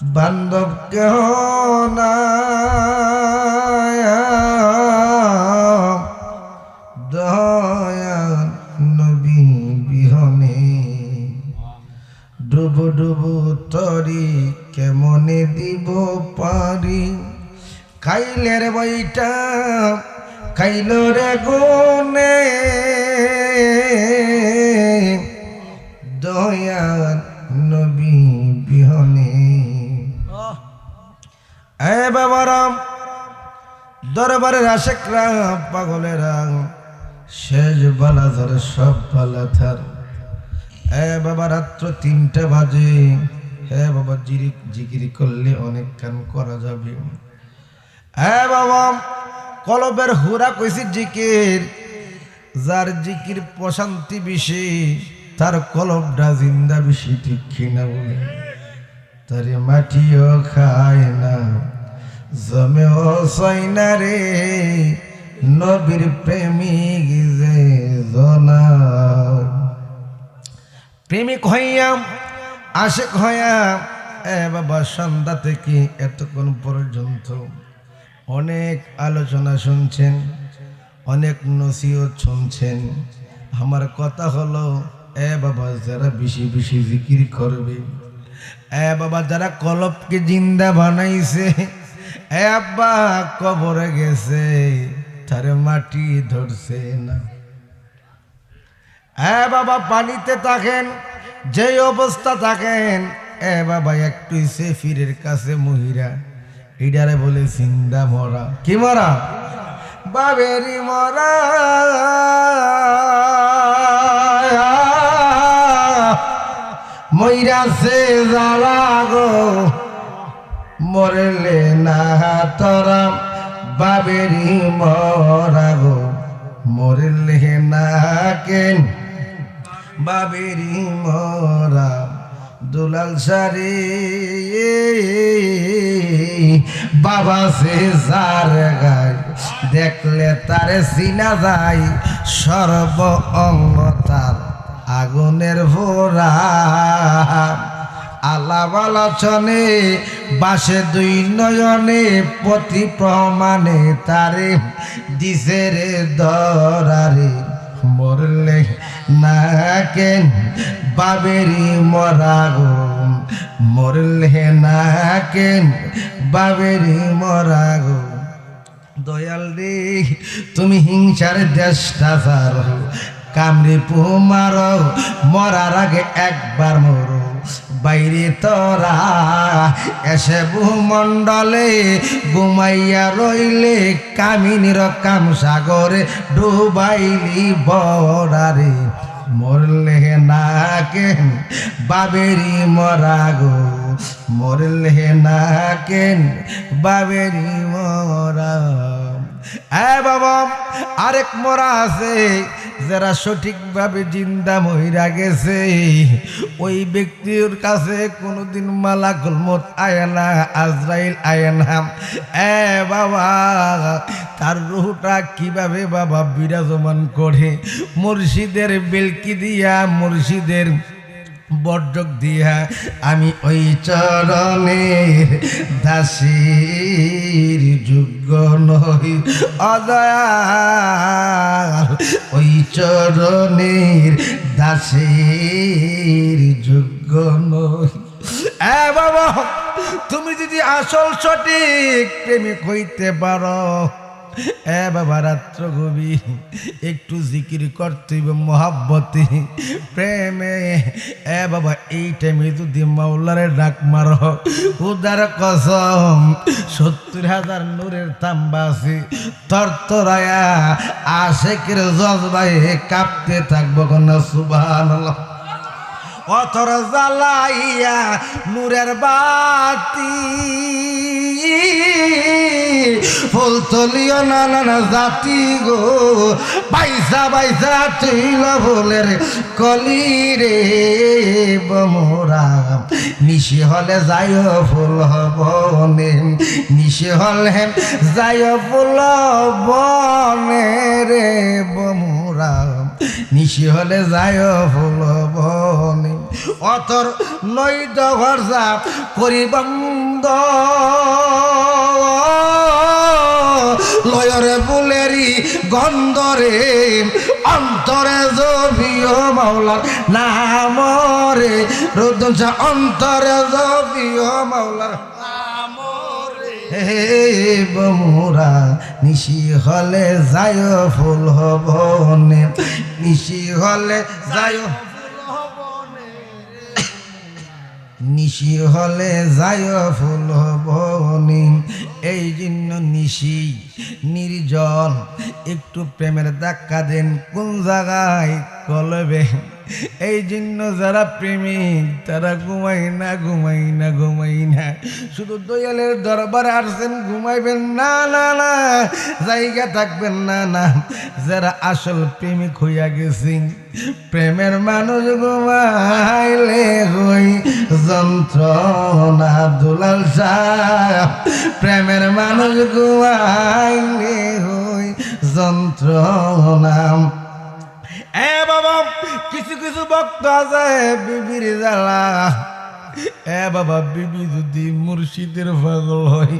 বান্ধব কেহ নাই দয়াল নবী বিহনে ডুবু ডুবু তরি কেমনে দিব পারি খাইলে রে বইটা খাইল রে গুনে দয়াল নবী বিহনে এ বাবারাম দরবারের আশেকরা পাগলেরা শেষ বালা ধর সব বালা থার এ বাবা রাত্র ৩টা বাজে হে বাবা জিকির করলে অনেক কাম করা যাবে এ বাবা কলবের হুরা কইছি জিকির যার জিকির প্রশান্তি বেশি তার কলবটা জিন্দা বেশি ঠিক কিনা বলে তারে মাটিও খায় না জমেও সয় না রে নবীর প্রেমিক যে জনা প্রেমিক হইয়া আশেক হইয়া এ বাবা সন্ধ্যা থেকে এতক্ষণ পর্যন্ত অনেক আলোচনা শুনছেন অনেক নসিহত শুনছেন আমার কথা হলো এ বাবা যারা বেশি বেশি জিকির করবে এ বাবা যারা কলবকে জিন্দা বানাইছে এ আব্বা কবরে গেছে তারে মাটি ধরছে না এ বাবা পানিতে থাকেন যে অবস্থা থাকেন এ বাবা একটু সেফিরের কাছে মহিরা এটারে বলে জিন্দা মরা কি মরা বাবেরি মরা মইরা সে জ্বালা গো মরলে না তোরা বাবেরি মরা গো মরলে না কেন বাবেরি মরা দুলাল সারি বাবা সে যার গায় দেখলে তারে চিনা যায় সর্ব অঙ্গ তার আগুনের ভোরা আলাপ আলোচনে বাসে 2 নয়নে প্রতি প্রমাণে তারে দিছে রে দরারে মরলে না কেন বাবেরি মরা গো মরলে না কেন বাবেরি মরা গো দয়াল রে তুমি হিংসার দেশটা ছাড়ো কামড়ে পো মারো মরার আগে একবার মরো বাইরে তোরা এসে ভূমণ্ডলে ঘুমাইয়া রইলে কামিনীর কাম সাগরে ডুবাইলি বরারে মরলে না কেন বাবেরি মরা গো মরলে না কেন বাবেরি মরা এ বাবা আরেক মরা আছে যারা সঠিকভাবে জিন্দা মহিরা গেছে ওই ব্যক্তির কাছে কোনোদিন মালাকুল মউত আয়না আজরাইল আয়না এ বাবা তার রূহটা কিভাবে বাবা বিরাজমান করে মুর্শিদের বেলকি দিয়া মুর্শিদের বর্জক দিয়া আমি ওই চরণের দাসীর যোগ্য নই অদয়াল ওই চরণের দাসীর যোগ্য নই এ বাবা তুমি যদি আসল সঠিক প্রেমিক হইতে পারো এ বাবা রাত্র গভী একটু জিকির করতে হবে মহাব্বতে প্রেমে এ বাবা এই টাইমে যদি মাওলারে ডাক মারো উদার কসম 70,000 নূরের তাম্বা আছে তরতরায়া আশেকের জজবায় কাঁপতে থাকবো না সুবহানাল্লাহ অথর জ্বালাইয়া নূরের বাতি ফুল তলিও নানা জাতি গো বাইসা বাইসা তুইল ফুলের কলি রে বমরা নিশি হলে যায় ফুল বনে নিশি হলে যায় ফুল বনে রে বমরা নিশি হলে যায় ফুল বনে অতর নৈদ ভরসা করিবাম গন্ধ লয়রে ফুলেরি গন্ধরে অন্তরে জপিও মাওলার নাম রে রুদ্দুল শাহ অন্তরে জপিও মাওলার নাম রে হে বমুরা নিশি হলে যায় ফুল হবনে নিশি হলে যায় নিশি হলে যায় ফুল বনি এই জন্য নিশি নির্জন একটু প্রেমের ধাক্কা দেন কোন জায়গায় কলবে এই জন্য যারা প্রেমিক তারা ঘুমাই না ঘুমাই না ঘুমাই না শুধু দয়ালের দরবারে আসছেন ঘুমাইবেন না না না জায়গা থাকবেন না না যারা আসল প্রেমিক হইয়া গেছেন প্রেমের মানুষ ঘুমাইলে হই যন্ত্রণা দুলাল শাহ প্রেমের মানুষ ঘুমাইলে হই যন্ত্রণা এ বাবা কিছু কিছু ভক্ত আছে বিবির জ্বালা এ বাবা বিবি যদি মুর্শিদের পাগল হয়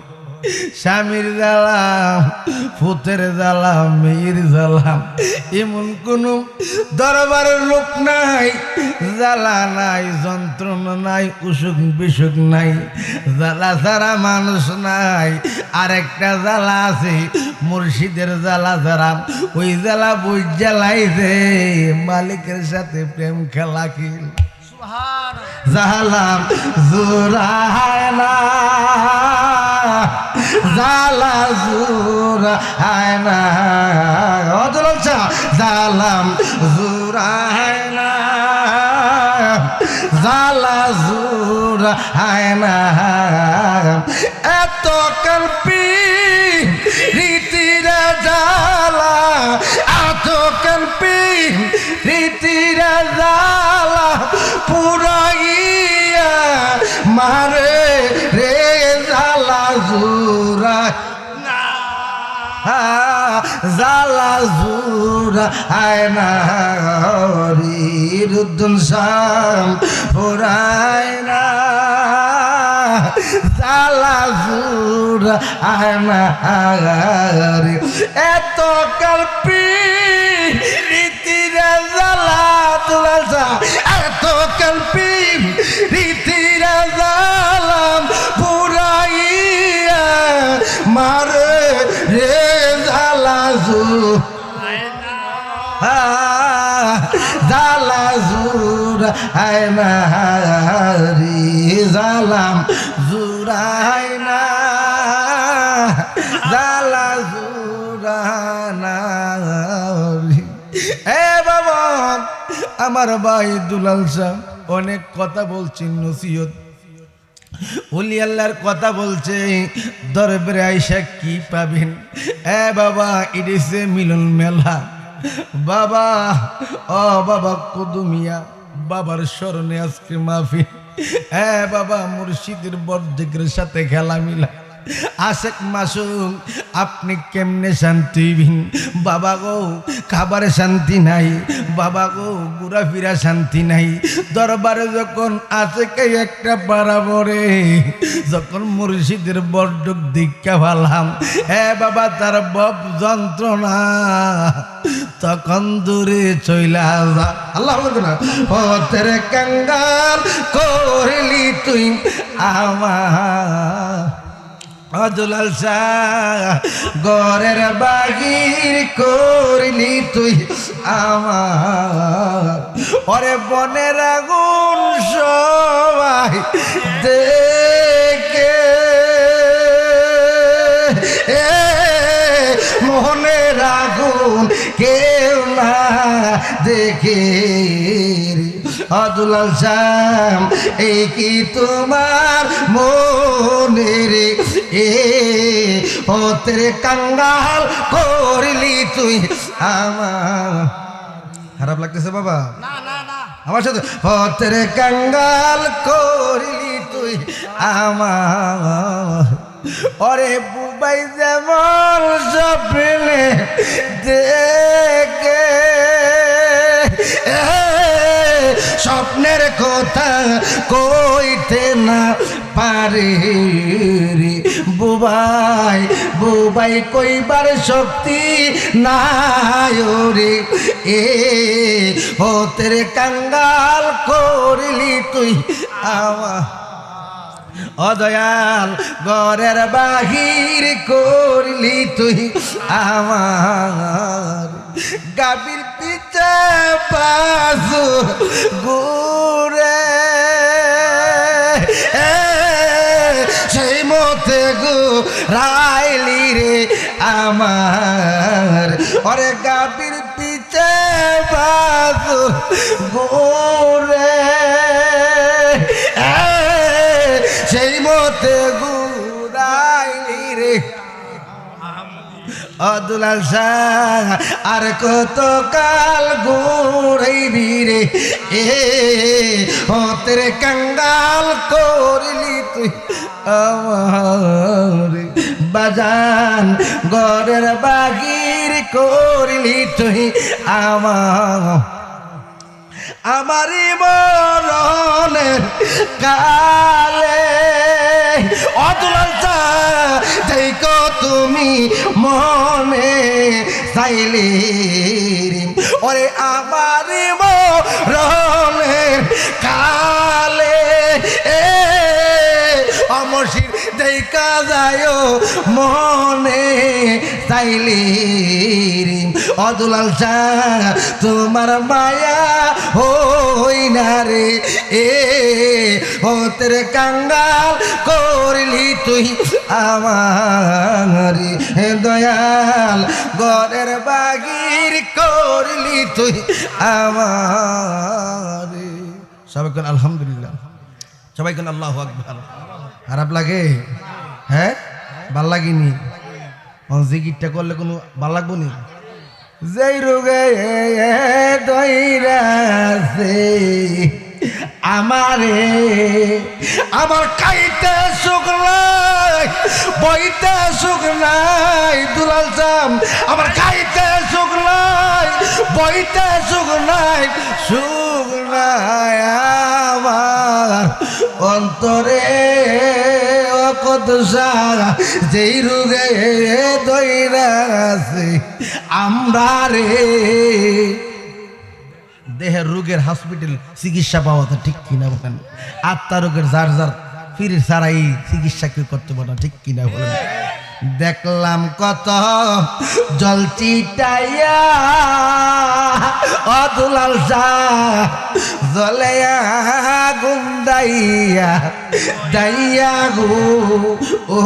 স্বামীর জ্বালা ফুতের জ্বালা মেয়ের জ্বালা এমন কোন দরবারের লোক নাই জ্বালা নাই যন্ত্রণা নাই অসুখ বিসুখ নাই জ্বালা ছাড়া মানুষ নাই আরেকটা জ্বালা আছে মুর্শিদের জ্বালা যারা ওই জ্বালা বুঝ জ্বালাইছে মালিকের সাথে প্রেম খেলা খেল জালাম জুরায় না জালা জুরায় না অদল জালাম জুরায় না জালা জুরায় না এত কল্পি রীতিরা জালা এত কল্পি রীতিরা জালা পুরাইয়া মারে রে জালা জুরা জালা জুরা আয় না রুদ্দুল শাহ পুরায় না জালা জুরা আয় না এত কল্পি রীতিরা জালা তুলা এত কল্পি রীতিরা জালাম পুরাইয়া মারে রে জালা জালা জুর আয় না রে জালাম জুরাই না জালা জুরানা এ বাবা আমার ভাই দুলাল শাহ অনেক কথা বলছেন নসিহত ওলি আল্লাহর কথা বলছে দরবারে আইসা কি পাবেন এ বাবা ইডিসে মিলন মেলা বাবা ও বাবা কুদুমিয়া বাবার স্মরণে আজকে মাহফিল এ বাবা মুর্শিদের বরদিকের সাথে খেলা মিলা আশেক মাসুম আপনি কেমনে শান্তি বাবা গো খাবারে শান্তি নাই বাবা গো ঘোরাফেরা শান্তি নাই দরবারে যখন আশেকে একটা পাড়া পড়ে যখন মুর্শিদের বরডুক দীক্ষা ভালাম এ বাবা তার বব যন্ত্রণা তখন দূরে চইলা যা আল্লাহ পথের কাঙ্গাল করলি তুই আমার দুলাল শাহ গরের বাগির করলি তুই আমার ওরে বনের আগুন সবাই দেখে মনের আগুন কেউ না দেখে দুলাল শাহ এই কি তোমার মনের এ পথের কাঙ্গাল করলি তুই আমার খারাপ লাগতেছে বাবা না না না আমার সাথে পথের কাঙ্গাল করলি তুই আমার ওরে বুবাই যেমন স্বপ্নে দেখে স্বপ্নের কথা কইতে না পারে রে বুবাই বুবাই কইবার শক্তি নাই রে এ হতের কাঙ্গাল করলি তুই আমার অদয়াল ঘরের বাহির করলি তুই আমার গাবির পিছে পাশু ঘুরে সেই মতে রাইলি রে আমার ওরে গাবির পিছে পাশু ঘুরে সেই মতে গুড়াইলি রে দুলাল শাহ আর কত কাল ঘুরাইবি রে এ হতের কাঙ্গাল করলি তুই আমার বাজান ঘরের বাগির করলি তুই আমারি মরণের কালে অতুলাল দেখো তুমি মনে চাইলে ওরে আমারি মরণের কালে অমরশির দেখা যায় মনে চাইলে অদুলাল শাহ তোমার মায়া হই না রে এ হতের কাঙ্গাল করলি তুই আমার দয়াল ঘরের বাগির করলি তুই আমার সবাই কোন আলহামদুলিল্লাহ সবাই কোন আল্লাহু আকবার খারাপ লাগে হ্যাঁ ভাল লাগেনি জিকিরটা করলে কোনো ভাল লাগবো নি যেই রোগে দইরাছে আমারে আমার খাইতে সুখ নাই বইতে সুখ নাই দুলাল শাহ আমার খাইতে সুখ নাই বইতে সুখ নাই আমার অন্তরে কত সারা যেই রোগে দইরাছে আমরা রে দেহের রোগের হসপিটাল চিকিৎসা পাওয়া তো ঠিক কিনা বলেন আত্মা রোগের যার যার ফির সারাই চিকিৎসা কেউ করতে পারে ঠিক কিনা বলেন দেখলাম কত জল চিটাইয়া অদুলাল শাহ জলে আগুন দাইয়া দাইয়া গো ও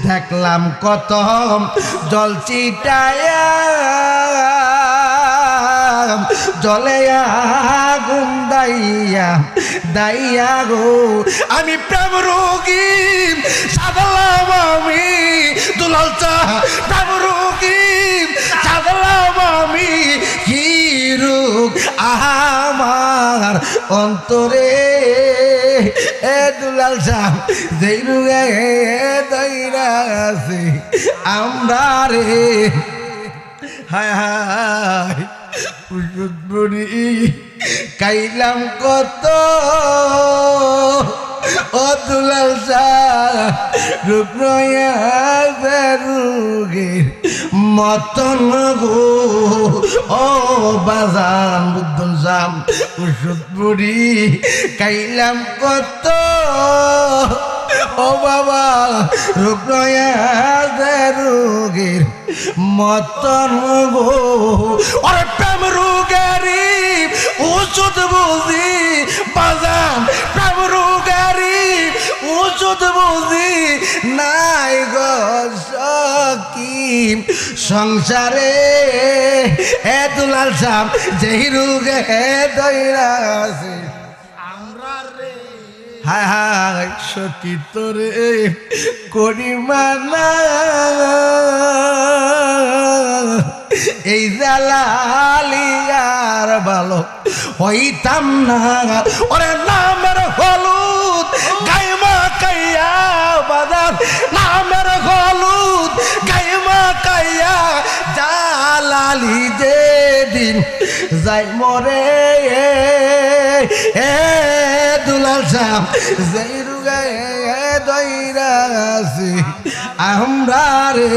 দেখলাম কত জল চিটাইয়া জলে আগুন দাইয়া দাইয়া গো আমি প্রেম রোগী সাধলাম আমি দুলাল শাহ প্রেম রোগী সাধলাম আমি কি রোগ আমার অন্তরে এ দুলাল শাহ যেই রোগে দইরাছে আমরা রে হায় হায় কাইলাম কত ও দুলাল শাহ রোগের মতন গো ও বাজান বুদ্ধন শাহ ওষুধ বুড়ি কাইলাম কত ও বাবা রোগের মতন গো ওরে প্রেম রোগেরি ওষুধ বুঝি বাজান প্রেম রোগেরি ওষুধ বুঝি নাই গো সকিম সংসারে এ দুলাল শাহ যেই রোগে দইরাছে হায় হায় সখী তোরে করি মানা এই জালালিয়ার ভালো হইতাম না ওরে নামের হলুদ গাইমা কাইয়া বাজার নামের হলুদ গাইমা কাইয়া জালালি যে দিন যাই মরে এ দুলাল সাহ যেই রুগায় দইরা আছি আমরা রে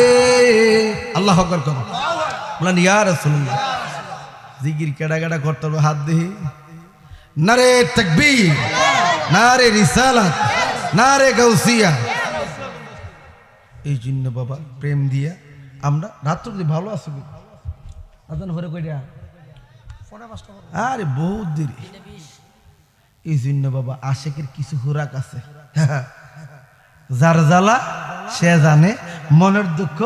আল্লাহ আকবার করো বলেন ইয়া রাসূলুল্লাহ জিকির কেডা কেডা করতে হবে হাত দেখি নারে তাকবীর নারে রিসালাত নারে গাউসিয়া এই জন্য বাবা প্রেম দিয়া আমরা রাত্র যদি ভালো আছি আদান ভরে কইরা আরে বহুত দেরি এই জন্য বাবা আশেকের কিছু হুরাক আছে যার জ্বালা সে জানে মনের দুঃখ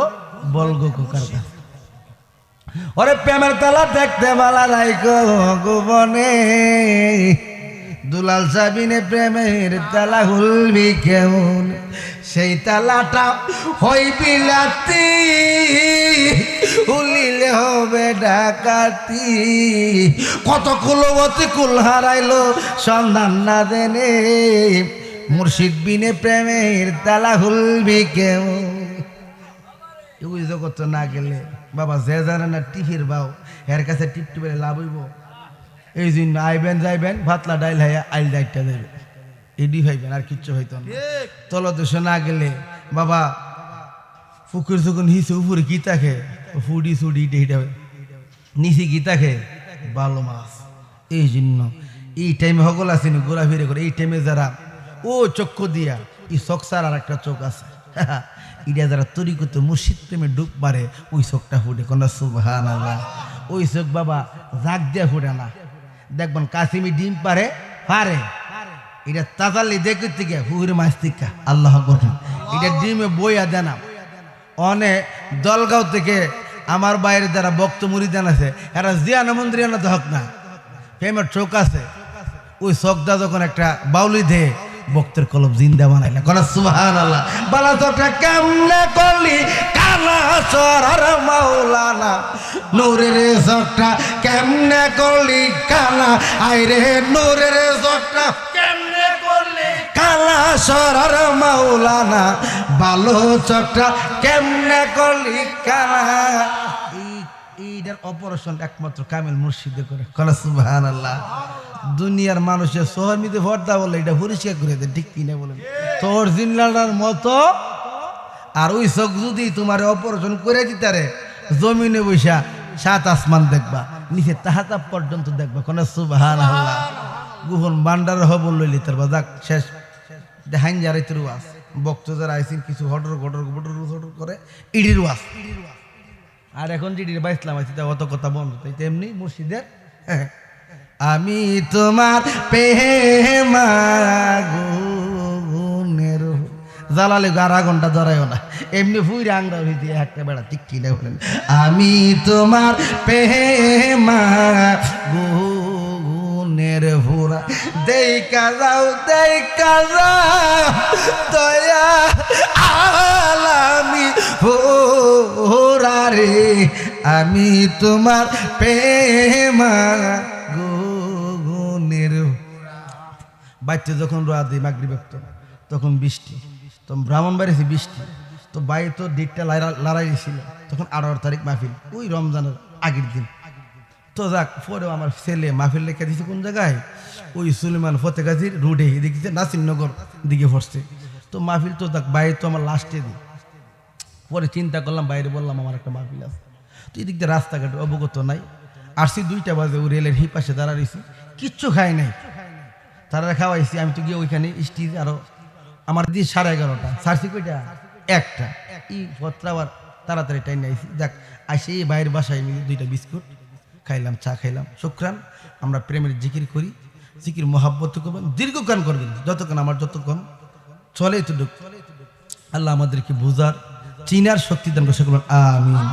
বলগো কার কাছে ওরে প্রেমের তালা দেখতে বালা রাইকো গোবনে দুলাল সাবিনে প্রেমের তালা হুলবি কেমন সেই তালাটা হইবি লাতি হুলিলে হবে ডাকাতি কত কুলবতী কুল হারাইলো সন্ধান না দেনে মুর্শিদ বিনে প্রেমের তালা হুলবি কেমন ওই জগৎ না গেলে বাবা যে জানে না টিফির বাও এর কাছে টিপ টিপে লাভ হইব এই জন্য আইবেন যাইবেন ভাতলা ডাইল হাইয়া আইল ডাইটটা দেবে এডি ভাইবেন আর কিচ্ছু হইতো না তলদেশে না গেলে বাবা পুকুর যখন হিসে উপরে কি থাকে ফুডি সুডি ডেটা নিচে কি থাকে ভালো মাছ এই জন্য এই টাইমে সকল আসেনি ঘোরাফিরে করে এই টাইমে যারা ও চক্ষু দিয়া এই চোখসার আর একটা চোখ আছে ইটা যারা তৈরি করতে মুর্শিদ প্রেমে ডুব মারে ওই চোখটা ফুটে কোন সুবহানাল্লাহ ওই চোখ বাবা জাগ দিয়া ফুটে না দেখবেন কাশিমি ডিম পারে পারে এটা তাজালি দেখতে থেকে হুরে মাছ থেকে আল্লাহ গঠন এটা ডিমে বইয়া দেনা অনে দলগাঁও থেকে আমার বাইরে যারা ভক্ত মুরিদান আছে এরা জিয়ানা মন্দিরিয়ানা তো হক না প্রেমের চোখ আছে ওই চোখটা যখন একটা বাউলি দে ভক্তের কলব জিন্দা বানাইলে কোন সুবহানাল্লাহ বালা তোটা কেমনে করলি কালা সরার মাওলানা নূরের চোখটা কেমনে করলি কালা আইরে নূরের চোখটা কেমনে করলি কালা সরার মাওলানা ভালো চোখটা কেমনে করলি কালা এইটার অপারেশন একমাত্র কামেল মুর্শিদে করে কোন সুবহানাল্লাহ দুনিয়ার মানুষের শহর মিতে ভর্তা বলে এটা পরিষ্কার করে দেয় ঠিক কিনা বলেন তোর জিল্লার মতো আর ওই চোখ যদি তোমার অপারেশন করে দিতারে জমিনে বৈশা সাত আসমান দেখবা নিচে তাহাতা পর্যন্ত দেখবা কোন সুবহানাল্লাহ গুহন বান্ডার হব লইলি তার বাজাক শেষ দেখাইন যারা তোর ওয়াজ বক্ত যারা আইসিন কিছু হটর গটর বটর হটর করে ইডির ওয়াজ আর এখন জিডির বাইসলাম আইসি তা অত কথা বন্ধ তাই তেমনি মুর্শিদের আমি তোমার প্রেমাগুনের জ্বালালে 12 ঘন্টা ধরাইও না এমনি ফুইরে আংরা দিয়ে একটা বেড়া ঠিক কিনে বলেন আমি তোমার প্রেমাগুনের ভুরা দেখা যাও দয়া আলামি ভোরা রে আমি তোমার প্রেমা বাচ্চা যখন রাত দিই মাগরিব তখন বৃষ্টি তো ব্রাহ্মণ বাড়িছে বৃষ্টি তো বাই তো ডেটটা লড়াই ছিল তখন 18 তারিখ মাহফিল ওই রমজানের আগের দিন তো যাক পরেও আমার ছেলে মাহফিল লেখা দিয়েছে কোন জায়গায় ওই সুলেমান ফতেগাজির রোডে এদিকে নাসিরনগর দিকে পড়ছে তো মাহফিল তো যাক বাইরে তো আমার লাস্টে দিই পরে চিন্তা করলাম বাইরে বললাম আমার একটা মাহফিল আছে তো এদিক দিয়ে রাস্তাঘাট অবগত নাই আসছি 2টা বাজে ওই রেলের হি পাশে দাঁড়াইছি কিচ্ছু খাই নাই তারা খাওয়াইছি আমি তো গিয়ে ওইখানে স্টিজ আরো আমার দিয়ে 11:30 সারছি কইটা একটা এই পত্র আবার তাড়াতাড়ি টাইম আইছি যাক আসে এই বাইরের বাসায় মিলে 2টা বিস্কুট খাইলাম চা খাইলাম শুকরান আমরা প্রেমের জিকির করি জিকির মহাব্বত করবেন দীর্ঘক্ষণ করবেন যতক্ষণ আমার যতক্ষণ চলে তো আল্লাহ আমাদেরকে বুঝার চিনার শক্তি দান করে আমিন।